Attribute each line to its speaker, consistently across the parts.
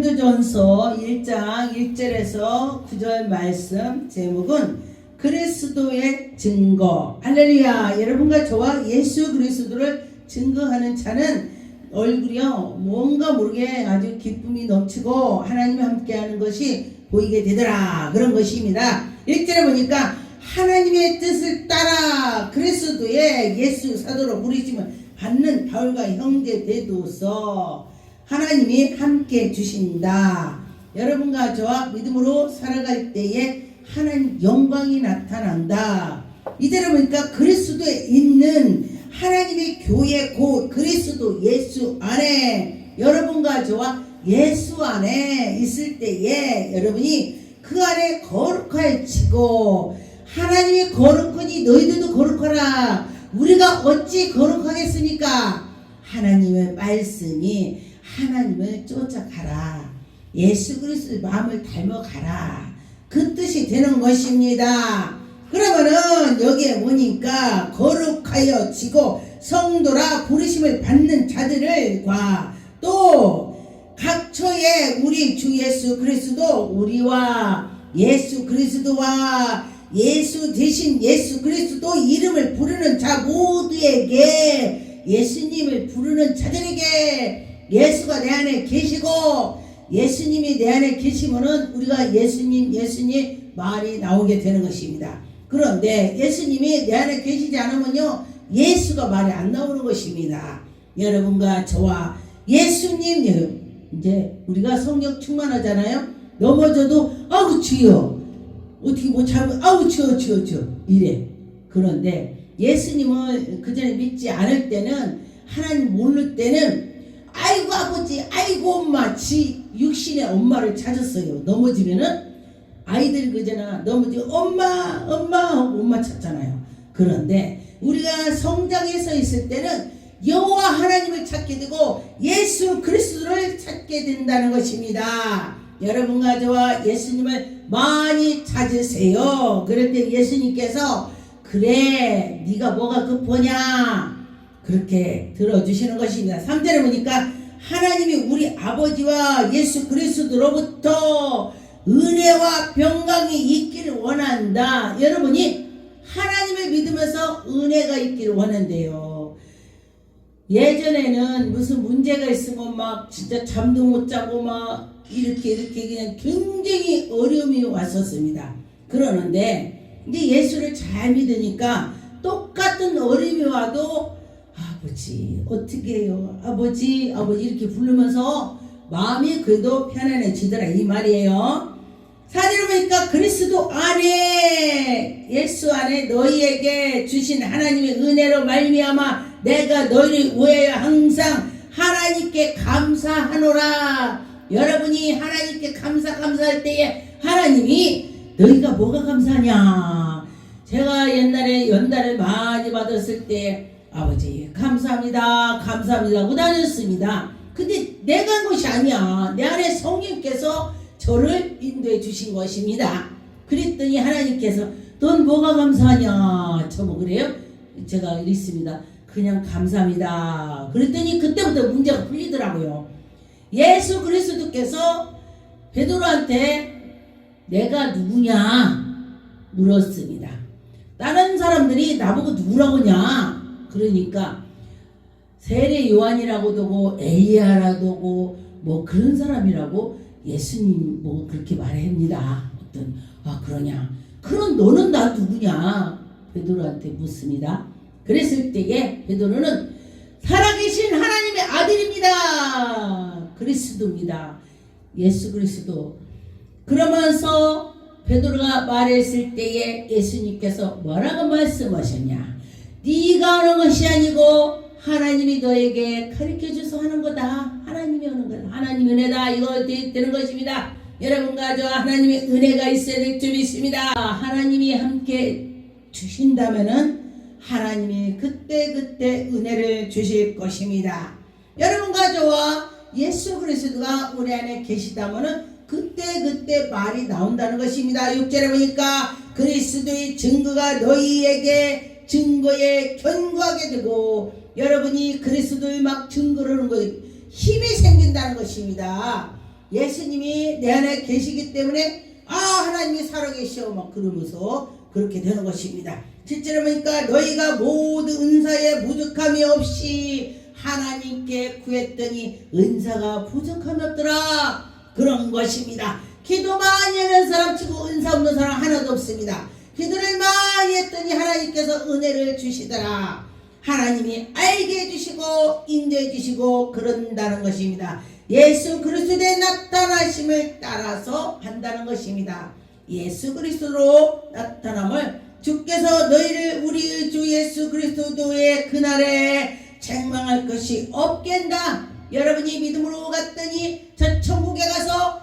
Speaker 1: 고린도전서 1장 1절에서 9절 말씀 제목은 그리스도의 증거. 할렐루야. 여러분과 저와 예수 그리스도를 증거하는 자는 얼굴이요 뭔가 모르게 아주 기쁨이 넘치고 하나님과 함께하는 것이 보이게 되더라, 그런 것입니다. 1절에 보니까 하나님의 뜻을 따라 그리스도의 예수 사도로 부르심을 받는 바울과 형제 되도서 하나님이 함께 주신다. 여러분과 저와 믿음으로 살아갈 때에 하나님 영광이 나타난다. 이제는 보니까 그리스도에 있는 하나님의 교회 곧 그리스도 예수 안에 여러분과 저와 예수 안에 있을 때에 여러분이 그 안에 거룩하여지고 하나님이 거룩하니 너희들도 거룩하라. 우리가 어찌 거룩하겠습니까? 하나님의 말씀이 하나님을 쫓아가라. 예수 그리스도의 마음을 닮아가라. 그 뜻이 되는 것입니다. 그러면은 여기에 보니까 거룩하여지고 성도라 부르심을 받는 자들과 또 각처에 우리 주 예수 그리스도 우리와 예수 그리스도와 예수 대신 예수 그리스도 이름을 부르는 자 모두에게 예수님을 부르는 자들에게 예수가 내 안에 계시고 예수님이 내 안에 계시면은 우리가 예수님 말이 나오게 되는 것입니다. 그런데 예수님이 내 안에 계시지 않으면요 예수가 말이 안 나오는 것입니다. 여러분과 저와 예수님, 이제 우리가 성령 충만하잖아요. 넘어져도 아우 주여 어떻게 뭐 잘못 아우 주여 이래. 그런데 예수님을 그전에 믿지 않을 때는 하나님 모를 때는 아이고 아버지 아이고 엄마 지 육신의 엄마를 찾았어요. 넘어지면은 아이들 그잖아 넘어지고 엄마 찾잖아요. 그런데 우리가 성장해서 있을 때는 여호와 하나님을 찾게 되고 예수 그리스도를 찾게 된다는 것입니다. 여러분과 저와 예수님을 많이 찾으세요. 그럴 때 예수님께서 그래 네가 뭐가 급하냐 그렇게 들어주시는 것입니다. 3절에 보니까 하나님이 우리 아버지와 예수 그리스도로부터 은혜와 평강이 있기를 원한다. 여러분이 하나님을 믿으면서 은혜가 있기를 원한대요. 예전에는 무슨 문제가 있으면 막 진짜 잠도 못 자고 막 이렇게 그냥 굉장히 어려움이 왔었습니다. 그러는데 이제 예수를 잘 믿으니까 똑같은 어려움이 와도 아버지 어떻게 해요 아버지 이렇게 부르면서 마음이 그래도 편안해지더라 이 말이에요. 4절에 보니까 그리스도 안에 예수 안에 너희에게 주신 하나님의 은혜로 말미암아 내가 너희를 위하여 항상 하나님께 감사하노라. 여러분이 하나님께 감사할 때에 하나님이 너희가 뭐가 감사하냐. 제가 옛날에 연단을 많이 받았을 때 아버지 감사합니다 하고 다녔습니다. 근데 내가 한 것이 아니야. 내 안에 성령께서 저를 인도해 주신 것입니다. 그랬더니 하나님께서 넌 뭐가 감사하냐 저뭐 그래요? 제가 이랬습니다. 그냥 감사합니다. 그랬더니 그때부터 문제가 풀리더라고요. 예수 그리스도께서 베드로한테 내가 누구냐 물었습니다. 다른 사람들이 나보고 누구라고 하냐 그러니까 세례 요한이라고도 하고 엘리야라고도 하고 뭐 그런 사람이라고 예수님 뭐 그렇게 말합니다. 어떤 그러냐 그럼 너는 나 누구냐 베드로한테 묻습니다. 그랬을 때에 베드로는 살아계신 하나님의 아들입니다. 그리스도입니다. 예수 그리스도. 그러면서 베드로가 말했을 때에 예수님께서 뭐라고 말씀하셨냐. 네가 하는 것이 아니고 하나님이 너에게 가르쳐줘서 하는 거다. 하나님이 하는 거다. 하나님의 은혜다. 이거 되는 것입니다. 여러분과 저 하나님의 은혜가 있어야 될 줄 믿습니다. 하나님이 함께 주신다면은 하나님이 그때 은혜를 주실 것입니다. 여러분과 저와 예수 그리스도가 우리 안에 계시다면은 그때 말이 나온다는 것입니다. 6절에 보니까 그리스도의 증거가 너희에게 증거에 견고하게 되고 여러분이 그리스도의 막 증거를 하는 거에 힘이 생긴다는 것입니다. 예수님이 내 안에 계시기 때문에 하나님이 살아계시오 막 그러면서 그렇게 되는 것입니다. 실제로 보니까 너희가 모두 은사에 부족함이 없이 하나님께 구했더니 은사가 부족함이 없더라 그런 것입니다. 기도 많이 하는 사람 치고 은사 없는 사람 하나도 없습니다. 기도를 많이 했더니 하나님께서 은혜를 주시더라. 하나님이 알게 해주시고 인도해 주시고 그런다는 것입니다. 예수 그리스도의 나타나심을 따라서 한다는 것입니다. 예수 그리스도로 나타남을 주께서 너희를 우리 주 예수 그리스도의 그날에 책망할 것이 없게 한다. 여러분이 믿음으로 갔더니 저 천국에 가서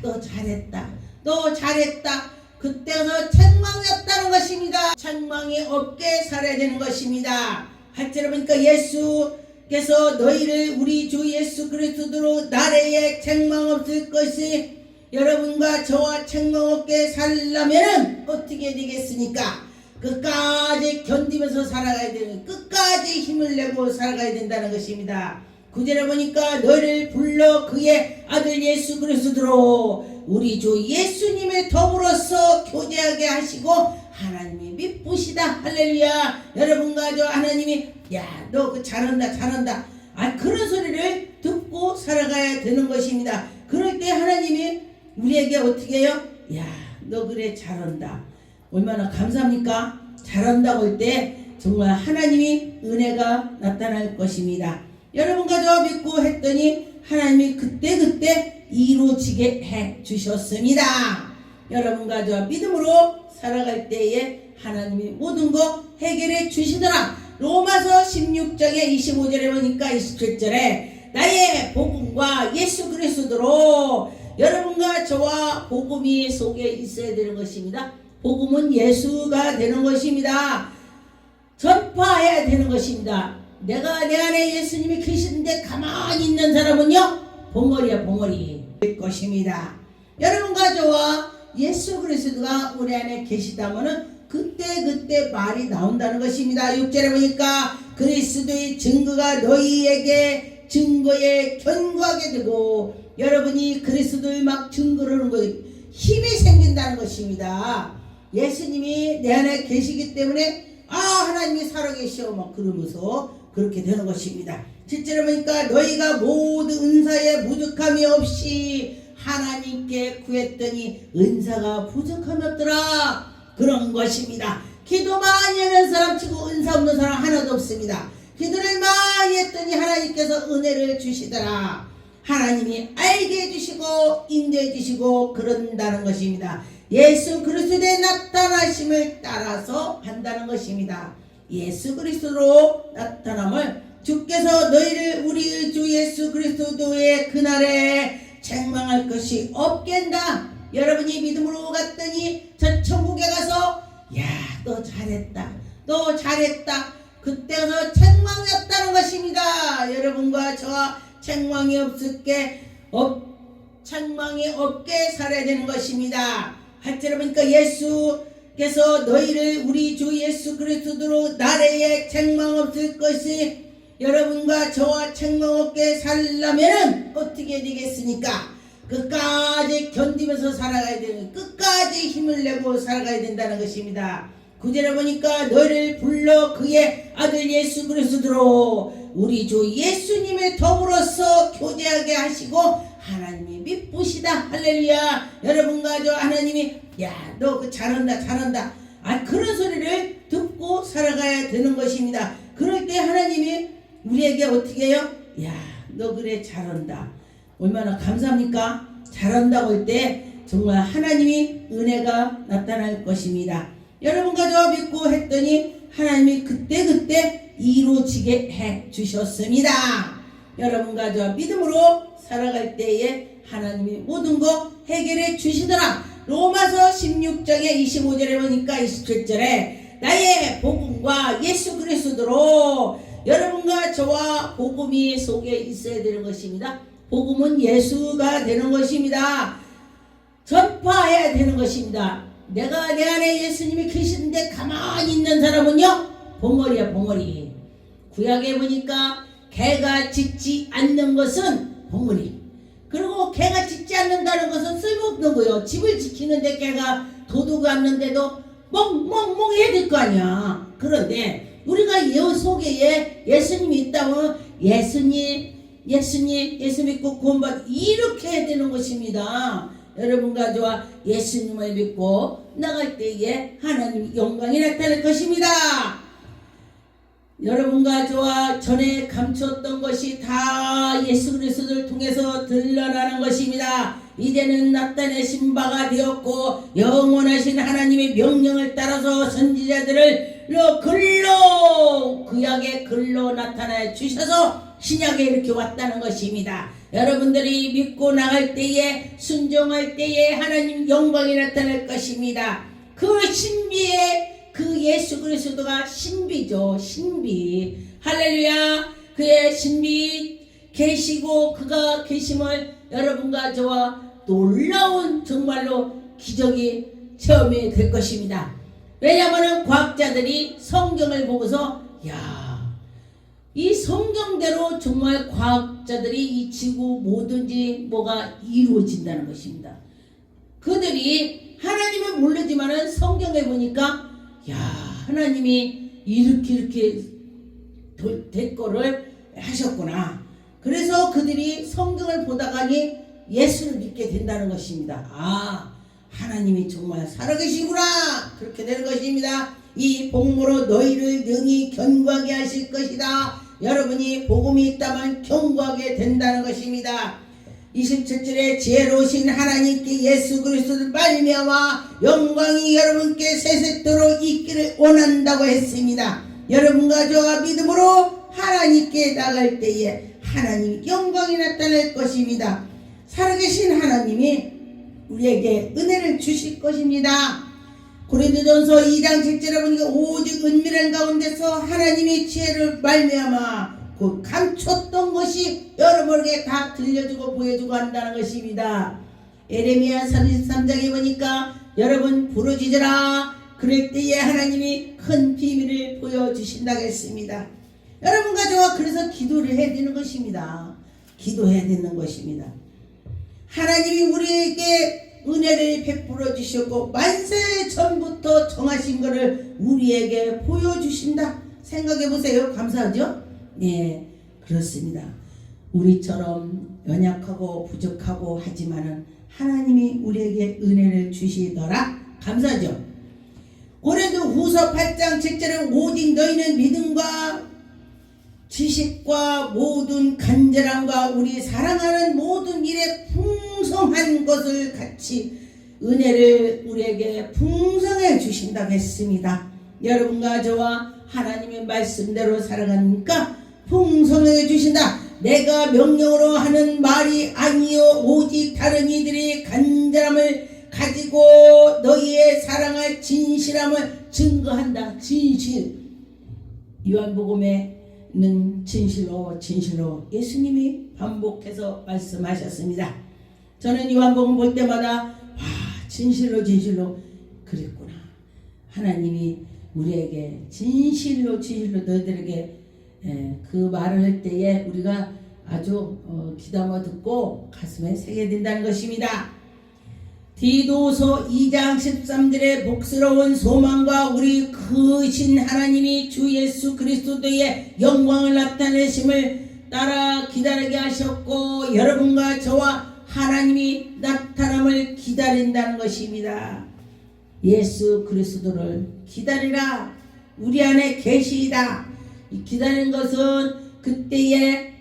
Speaker 1: 너 잘했다 너 잘했다 그때서 책망이 없다는 것입니다. 책망이 없게 살아야 되는 것입니다. 할지라 보니까 예수께서 너희를 우리 주 예수 그리스도로 나라에 책망 없을 것이 여러분과 저와 책망 없게 살려면 어떻게 되겠습니까? 끝까지 견디면서 살아가야 되는, 끝까지 힘을 내고 살아가야 된다는 것입니다. 9절에 보니까 너희를 불러 그의 아들 예수 그리스도로 우리 주 예수님의 더불어서 교제하게 하시고 하나님이 미쁘시다. 할렐루야. 여러분과 저 하나님이 너 그 잘한다 그런 소리를 듣고 살아가야 되는 것입니다. 그럴 때 하나님이 우리에게 어떻게 해요? 너 그래 잘한다. 얼마나 감사합니까? 잘한다고 할 때 정말 하나님이 은혜가 나타날 것입니다. 여러분과 저 믿고 했더니 하나님이 그때 이루어지게 해 주셨습니다. 여러분과 저 믿음으로 살아갈 때에 하나님이 모든 거 해결해 주시더라. 로마서 16장의 25절에 보니까 27절에 나의 복음과 예수 그리스도로 여러분과 저와 복음이 속에 있어야 되는 것입니다. 복음은 예수가 되는 것입니다. 전파해야 되는 것입니다. 내가 내 안에 예수님이 계시는데 가만히 있는 사람은요 봉어리야 봉어리 될 것입니다. 여러분과 저와 예수 그리스도가 우리 안에 계시다면은 그때 말이 나온다는 것입니다. 6절에 보니까 그리스도의 증거가 너희에게 증거에 견고하게 되고 여러분이 그리스도를 막 증거를 하는 거 힘이 생긴다는 것입니다. 예수님이 내 안에 계시기 때문에 하나님이 살아계시오 막 그러면서 그렇게 되는 것입니다. 실제로 보니까 너희가 모두 은사에 부족함이 없이 하나님께 구했더니 은사가 부족함이 없더라 그런 것입니다. 기도 많이 하는 사람 치고 은사 없는 사람 하나도 없습니다. 기도를 많이 했더니 하나님께서 은혜를 주시더라. 하나님이 알게 해주시고 인도해 주시고 그런다는 것입니다. 예수 그리스도의 나타나심을 따라서 한다는 것입니다. 예수 그리스도로 나타남을 주께서 너희를 우리 주 예수 그리스도의 그날에 책망할 것이 없게 한다. 여러분이 믿음으로 갔더니 저 천국에 가서 너 잘했다 너 잘했다 그때서 책망이 없다는 것입니다. 여러분과 저와 책망이 없게 살아야 되는 것입니다. 할지라 보니까 예수께서 너희를 우리 주 예수 그리스도로 나라에 책망 없을 것이 여러분과 저와 책망 없게 살려면 어떻게 되겠습니까? 끝까지 견디면서 살아가야 되는, 끝까지 힘을 내고 살아가야 된다는 것입니다. 9절에 보니까 너희를 불러 그의 아들 예수 그리스도로 우리 주 예수님의 더불어서 교제하게 하시고 하나님이 미쁘시다. 할렐루야. 여러분과 저 하나님이 너 그 잘한다 그런 소리를 듣고 살아가야 되는 것입니다. 그럴 때 하나님이 우리에게 어떻게 해요? 너 그래 잘한다. 얼마나 감사합니까? 잘한다고 할 때 정말 하나님이 은혜가 나타날 것입니다. 여러분과 저 믿고 했더니 하나님이 그때 이루어지게 해 주셨습니다. 여러분과 저 믿음으로 살아갈 때에 하나님이 모든 거 해결해 주시더라. 로마서 16장의 25절에 보니까 27절에 나의 복음과 예수 그리스도로 여러분과 저와 복음이 속에 있어야 되는 것입니다. 복음은 예수가 되는 것입니다. 전파해야 되는 것입니다. 내가 내 안에 예수님이 계시는데 가만히 있는 사람은요 봉어리야 봉어리. 구약에 보니까 개가 짖지 않는 것은 봉어리, 그리고 개가 짖지 않는다는 것은 쓸모없는 거예요. 집을 지키는데 개가 도둑을 않는데도 멍멍멍 해야 될 거 아니야. 그런데 우리가 이 속에 예수님이 있다면 예수 믿고 구원받 이렇게 해야 되는 것입니다. 여러분과 저와 예수님을 믿고 나갈 때에 하나님 영광이 나타날 것입니다. 여러분과 저와 전에 감췄던 것이 다 예수 그리스도를 통해서 드러나는 것입니다. 이제는 나타내신 바가 되었고 영원하신 하나님의 명령을 따라서 선지자들을 글로 구약의 글로 나타내 주셔서 신약에 이렇게 왔다는 것입니다. 여러분들이 믿고 나갈 때에 순종할 때에 하나님 영광이 나타날 것입니다. 그 신비의 그 예수 그리스도가 신비죠. 신비. 할렐루야. 그의 신비 계시고 그가 계심을 여러분과 저와 놀라운 정말로 기적이 체험이 될 것입니다. 왜냐하면 과학자들이 성경을 보고서 이 성경대로 정말 과학자들이 이 지구 뭐든지 뭐가 이루어진다는 것입니다. 그들이 하나님을 모르지만은 성경에 보니까 하나님이 이렇게 될 거를 하셨구나. 그래서 그들이 성경을 보다가니 예수를 믿게 된다는 것입니다. 하나님이 정말 살아계시구나. 그렇게 되는 것입니다. 이 복음으로 너희를 능히 견고하게 하실 것이다. 여러분이 복음이 있다면 견고하게 된다는 것입니다. 27절에 지혜로우신 하나님께 예수 그리스도를 말미암아 영광이 여러분께 세세토록 있기를 원한다고 했습니다. 여러분과 저와 믿음으로 하나님께 나갈 때에 하나님 영광이 나타날 것입니다. 살아계신 하나님이 우리에게 은혜를 주실 것입니다. 고린도전서 2장 7절에 보니까 오직 은밀한 가운데서 하나님의 지혜를 말미암아 그 감췄던 것이 여러분에게 다 들려주고 보여주고 한다는 것입니다. 에레미야 33장에 보니까 여러분 부르짖으라. 그럴 때에 하나님이 큰 비밀을 보여주신다고 했습니다. 여러분과 저와 그래서 기도를 해야 되는 것입니다. 기도해야 되는 것입니다. 하나님이 우리에게 은혜를 베풀어 주셨고 만세 전부터 정하신 것을 우리에게 보여주신다. 생각해 보세요. 감사하죠? 네, 그렇습니다. 우리처럼 연약하고 부족하고 하지만은 하나님이 우리에게 은혜를 주시더라. 감사하죠? 고린도후서 8장 7절에 오직 너희는 믿음과 지식과 모든 간절함과 우리 사랑하는 모든 일에 풍성한 것을 같이 은혜를 우리에게 풍성해 주신다고 했습니다. 여러분과 저와 하나님의 말씀대로 살아가니까 풍성해 주신다. 내가 명령으로 하는 말이 아니요 오직 다른 이들이 간절함을 가지고 너희의 사랑할 진실함을 증거한다. 진실. 요한복음에 는 진실로 예수님이 반복해서 말씀하셨습니다. 저는 요한복음 볼 때마다 진실로 그랬구나. 하나님이 우리에게 진실로 너희들에게 그 말을 할 때에 우리가 아주 귀담아 듣고 가슴에 새게 된다는 것입니다. 디도서 2장 13절의 복스러운 소망과 우리 크신 하나님이 주 예수 그리스도의 영광을 나타내심을 따라 기다리게 하셨고 여러분과 저와 하나님이 나타남을 기다린다는 것입니다. 예수 그리스도를 기다리라. 우리 안에 계시다. 기다리는 것은 그때에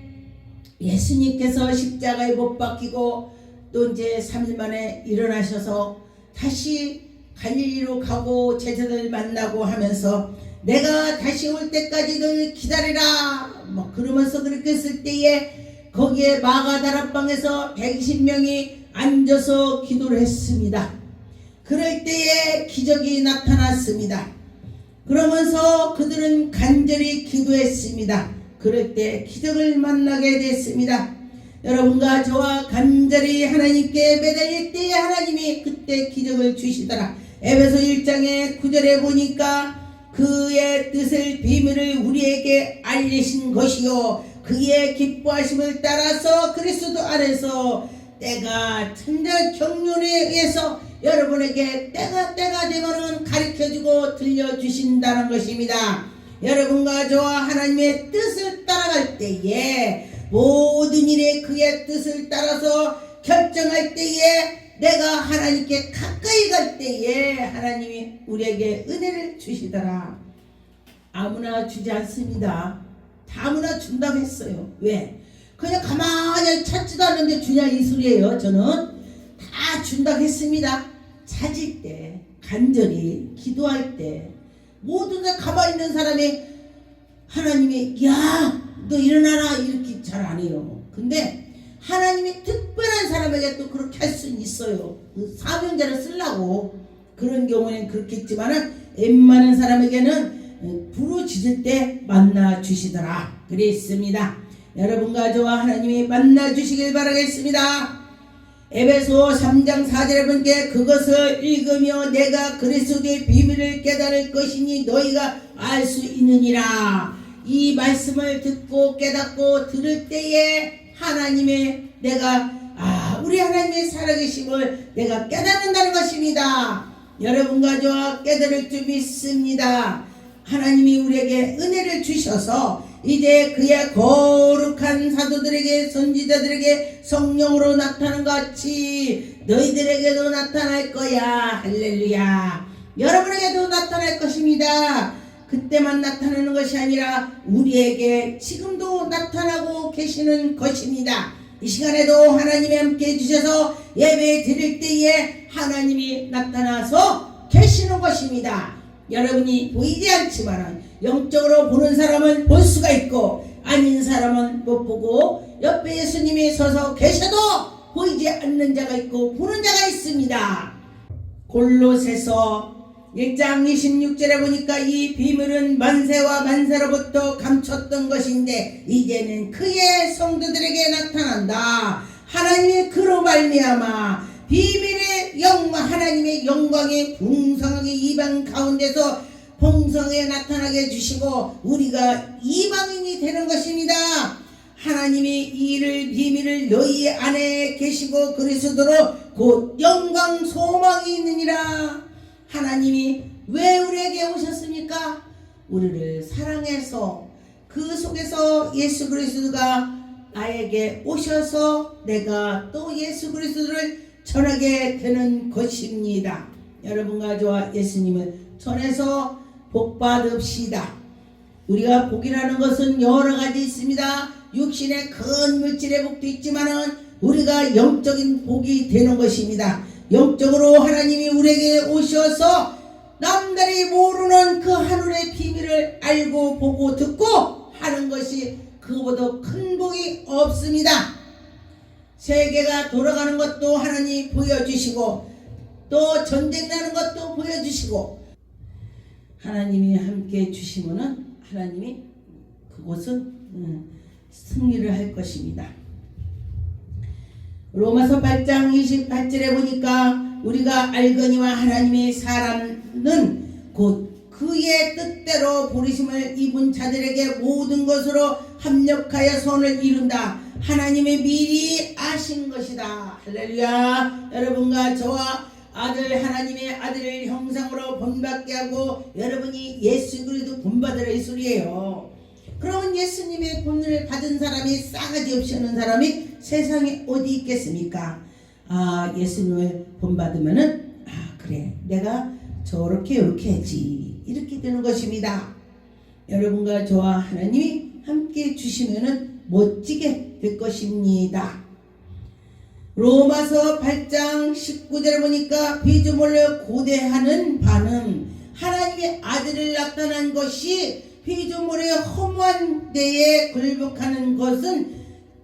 Speaker 1: 예수님께서 십자가에 못 박히고 또 이제 3일 만에 일어나셔서 다시 갈릴리로 가고 제자들 만나고 하면서 내가 다시 올 때까지 널 기다리라 그러면서 그렇게 했을 때에 거기에 마가다락방에서 120명이 앉아서 기도를 했습니다. 그럴 때에 기적이 나타났습니다. 그러면서 그들은 간절히 기도했습니다. 그럴 때 기적을 만나게 됐습니다. 여러분과 저와 간절히 하나님께 매달릴 때에 하나님이 그때 기적을 주시더라. 에베소 1장의 9절에 보니까 그의 뜻을 비밀을 우리에게 알리신 것이요 그의 기뻐하심을 따라서 그리스도 안에서 때가 천대 경륜에 의해서 여러분에게 때가 되면은 가르쳐주고 들려주신다는 것입니다. 여러분과 저와 하나님의 뜻을 따라갈 때에 모든 일에 그의 뜻을 따라서 결정할 때에 내가 하나님께 가까이 갈 때에 하나님이 우리에게 은혜를 주시더라. 아무나 주지 않습니다. 다무나 준다고 했어요. 왜? 그냥 가만히 찾지도 않는데 주냐 이 소리예요. 저는 다 준다고 했습니다. 찾을 때, 간절히 기도할 때, 모든 데 가만히 있는 사람이 하나님이 야, 너 일어나라 이렇게 잘 안 해요. 근데 하나님이 특별한 사람에게 또 그렇게 할 수는 있어요. 그 사명자를 쓰려고. 그런 경우는 그렇겠지만은 웬만한 사람에게는 부르짖을 때 만나 주시더라 그랬습니다. 여러분과 저와 하나님이 만나 주시길 바라겠습니다. 에베소 3장 4절에 보니까 그것을 읽으며 내가 그리스도의 비밀을 깨달을 것이니 너희가 알 수 있느니라. 이 말씀을 듣고 깨닫고 들을 때에 하나님의 우리 하나님의 살아계심을 내가 깨닫는다는 것입니다. 여러분과 저와 깨달을 줄 믿습니다. 하나님이 우리에게 은혜를 주셔서 이제 그의 거룩한 사도들에게 선지자들에게 성령으로 나타난 같이 너희들에게도 나타날 거야. 할렐루야. 여러분에게도 나타날 것입니다. 그때만 나타나는 것이 아니라 우리에게 지금도 나타나고 계시는 것입니다. 이 시간에도 하나님이 함께 해주셔서 예배 드릴 때에 하나님이 나타나서 계시는 것입니다. 여러분이 보이지 않지만 영적으로 보는 사람은 볼 수가 있고 아닌 사람은 못 보고 옆에 예수님이 서서 계셔도 보이지 않는 자가 있고 보는 자가 있습니다. 골로새서 1장 26절에 보니까 이 비밀은 만세와 만세로부터 감췄던 것인데 이제는 그의 성도들에게 나타난다. 하나님의 그로 말미암아 비밀의 영광, 하나님의 영광이 풍성하게 이방 가운데서 풍성하게 나타나게 해주시고 우리가 이방인이 되는 것입니다. 하나님이 이를 비밀을 너희 안에 계시고 그리스도로 곧 영광 소망이 있느니라. 하나님이 왜 우리에게 오셨습니까? 우리를 사랑해서 그 속에서 예수 그리스도가 나에게 오셔서 내가 또 예수 그리스도를 전하게 되는 것입니다. 여러분과 저와 예수님을 전해서 복 받읍시다. 우리가 복이라는 것은 여러 가지 있습니다. 육신의 큰 물질의 복도 있지만은 우리가 영적인 복이 되는 것입니다. 영적으로 하나님이 우리에게 오셔서 남들이 모르는 그 하늘의 비밀을 알고 보고 듣고 하는 것이 그보다 큰 복이 없습니다. 세계가 돌아가는 것도 하나님 보여주시고 또 전쟁 나는 것도 보여주시고 하나님이 함께 주시면은 하나님이 그곳은 승리를 할 것입니다. 로마서 8장 28절에 보니까 우리가 알거니와 하나님의 사람은 곧 그의 뜻대로 부르심을 입은 자들에게 모든 것으로 합력하여 선을 이룬다. 하나님의 미리 아신 것이다. 할렐루야. 여러분과 저와 하나님의 아들을 형상으로 본받게 하고 여러분이 예수 그리스도 본받으라 이 소리예요. 그러면 예수님의 본을 받은 사람이 싸가지 없이 하는 사람이 세상에 어디 있겠습니까? 예수님을 본받으면은 그래 내가 저렇게 이렇게 했지 이렇게 되는 것입니다. 여러분과 저와 하나님이 함께 주시면은 멋지게 될 것입니다. 로마서 8장 19절에 보니까 피조물을 고대하는 바는 하나님의 아들을 나타난 것이 피조물의 허무한 데에 굴복하는 것은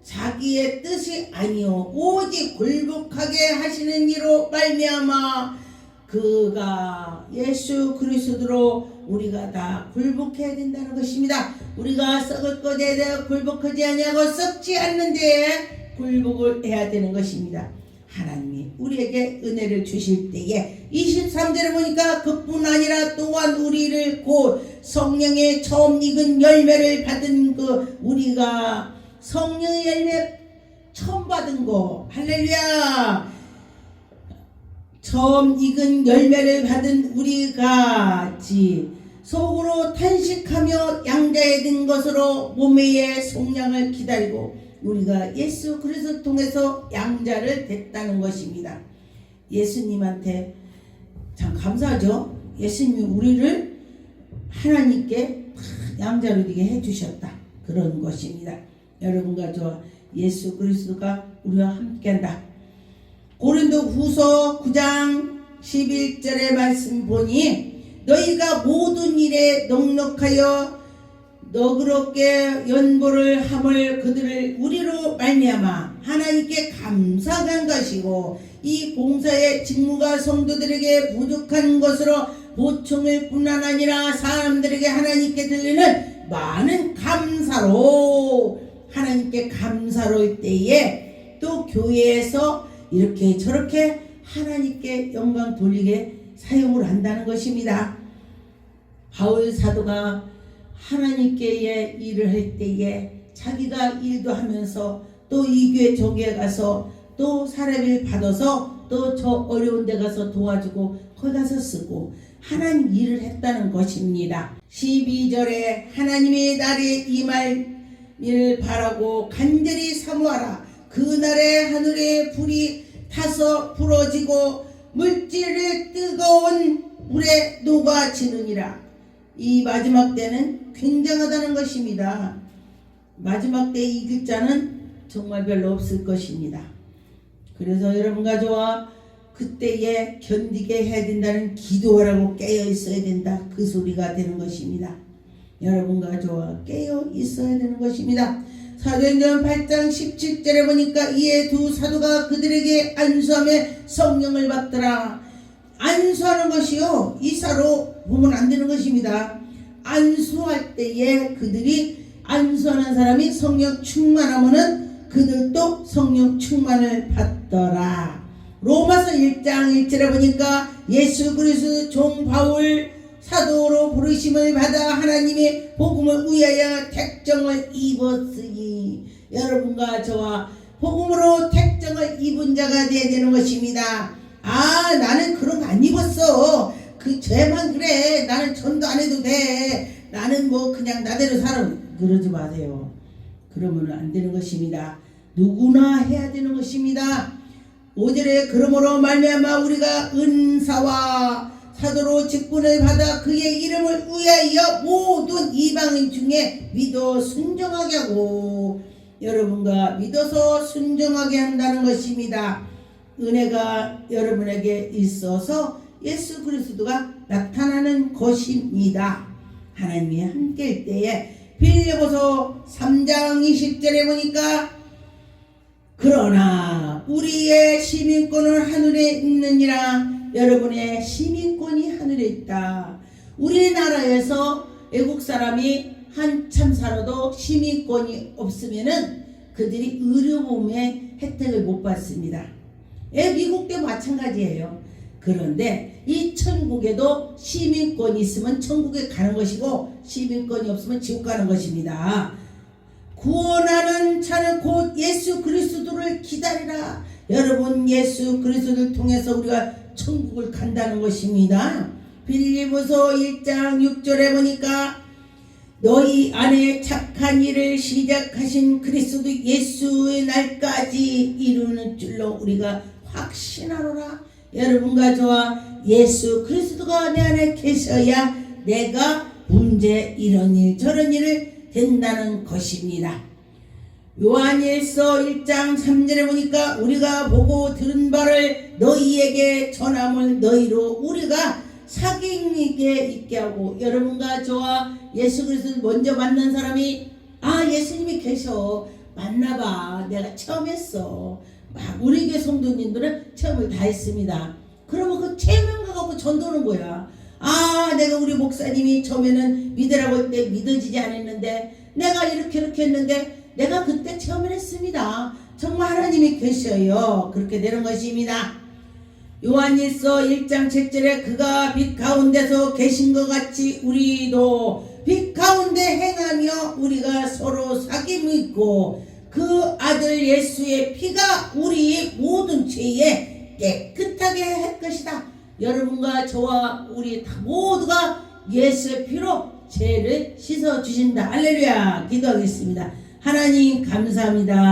Speaker 1: 자기의 뜻이 아니요 오직 굴복하게 하시는 이로 말미암아 그가 예수 그리스도로 우리가 다 굴복해야 된다는 것입니다. 우리가 썩을 것에 대해 굴복하지 아니하고 썩지 않는 데에 굴복을 해야 되는 것입니다. 하나님이 우리에게 은혜를 주실 때에 23절에 보니까 그뿐 아니라 또한 우리를 곧 성령의 처음 익은 열매를 받은 우리가 성령의 열매 처음 받은 거. 할렐루야. 처음 익은 열매를 받은 우리 같이 속으로 탄식하며 양자에 든 것으로 몸의 속량을 기다리고 우리가 예수 그리스도를 통해서 양자를 됐다는 것입니다. 예수님한테 참 감사하죠. 예수님이 우리를 하나님께 양자로 되게 해주셨다. 그런 것입니다. 여러분과 저와 예수 그리스도가 우리와 함께한다. 고린도 후서 9장 11절의 말씀 보니 너희가 모든 일에 넉넉하여 너그럽게 연보를 함을 그들을 우리로 말미암아 하나님께 감사한 것이고 이 봉사의 직무가 성도들에게 부족한 것으로 보충을 뿐만 아니라 사람들에게 하나님께 들리는 많은 감사로 하나님께 감사로울 때에 또 교회에서 이렇게 저렇게 하나님께 영광 돌리게 사용을 한다는 것입니다. 바울 사도가 하나님께의 일을 할 때에 자기가 일도 하면서 또 이 교회 저 교회 가서 또 사람을 받아서 또 저 어려운 데 가서 도와주고 거기 가서 쓰고 하나님 일을 했다는 것입니다. 12절에 하나님의 날에 임할 일을 바라고 간절히 사모하라. 그날에 하늘에 불이 타서 부러지고 물질을 뜨거운 물에 녹아지느니라. 이 마지막 때는 굉장하다는 것입니다. 마지막 때 이길 자는 정말 별로 없을 것입니다. 그래서 여러분과 저와 그때에 견디게 해야 된다는 기도하라고 깨어 있어야 된다. 그 소리가 되는 것입니다. 여러분과 저와 깨어 있어야 되는 것입니다. 사도행전 8장 17절에 보니까 이에 두 사도가 그들에게 안수하며 성령을 받더라. 안수하는 것이요 이사로 보면 안 되는 것입니다. 안수할 때에 그들이 안수하는 사람이 성령 충만하면은 그들도 성령 충만을 받더라. 로마서 1장 1절에 보니까 예수 그리스도 종 바울 사도로 부르심을 받아 하나님의 복음을 위하여 택정을 입었으니 여러분과 저와 복음으로 택정을 입은 자가 되어야 되는 것입니다. 아 나는 그런 거 안 입었어. 그 죄만 그래. 나는 전도 안 해도 돼. 나는 뭐 그냥 나대로 살아. 그러지 마세요. 그러면 안 되는 것입니다. 누구나 해야 되는 것입니다. 5절에 그러므로 말미암아 우리가 은사와 사도로 직분을 받아 그의 이름을 위하여 모든 이방인 중에 믿어 순종하게 하고 여러분과 믿어서 순종하게 한다는 것입니다. 은혜가 여러분에게 있어서 예수 그리스도가 나타나는 것입니다. 하나님이 함께일 때에 빌립보서 3장 20절에 보니까 그러나 우리의 시민권은 하늘에 있느니라. 여러분의 시민권이 하늘에 있다. 우리나라에서 외국 사람이 한참 살아도 시민권이 없으면은 그들이 의료보험의 혜택을 못 받습니다. 미국도 마찬가지예요. 그런데 이 천국에도 시민권이 있으면 천국에 가는 것이고 시민권이 없으면 지옥 가는 것입니다. 구원하는 자는 곧 예수 그리스도를 기다리라. 여러분 예수 그리스도를 통해서 우리가 천국을 간다는 것입니다. 빌립보서 1장 6절에 보니까 너희 안에 착한 일을 시작하신 그리스도 예수의 날까지 이루는 줄로 우리가 확신하노라. 여러분과 저와 예수 그리스도가 내 안에 계셔야 내가 문제 이런 일 저런 일을 된다는 것입니다. 요한일서 1장 3절에 보니까 우리가 보고 들은 바를 너희에게 전함을 너희로 우리가 사귑에게 있게 하고 여러분과 저와 예수 그리스도를 먼저 만난 사람이 예수님이 계셔 만나봐 내가 체험했어 막 우리 교회 성도님들은 체험을 다 했습니다. 그러면 그 체험을 갖고 전도는 거야. 내가 우리 목사님이 처음에는 믿으라고 할 때 믿어지지 않았는데 내가 이렇게 했는데 내가 그때 체험을 했습니다. 정말 하나님이 계셔요. 그렇게 되는 것입니다. 요한일서 1장 7절에 그가 빛 가운데서 계신 것 같이 우리도 빛 가운데 행하며 우리가 서로 사귑을 있고 그 아들 예수의 피가 우리의 모든 죄에 깨끗하게 할 것이다. 여러분과 저와 우리 모두가 예수의 피로 죄를 씻어주신다. 할렐루야. 기도하겠습니다. 하나님 감사합니다.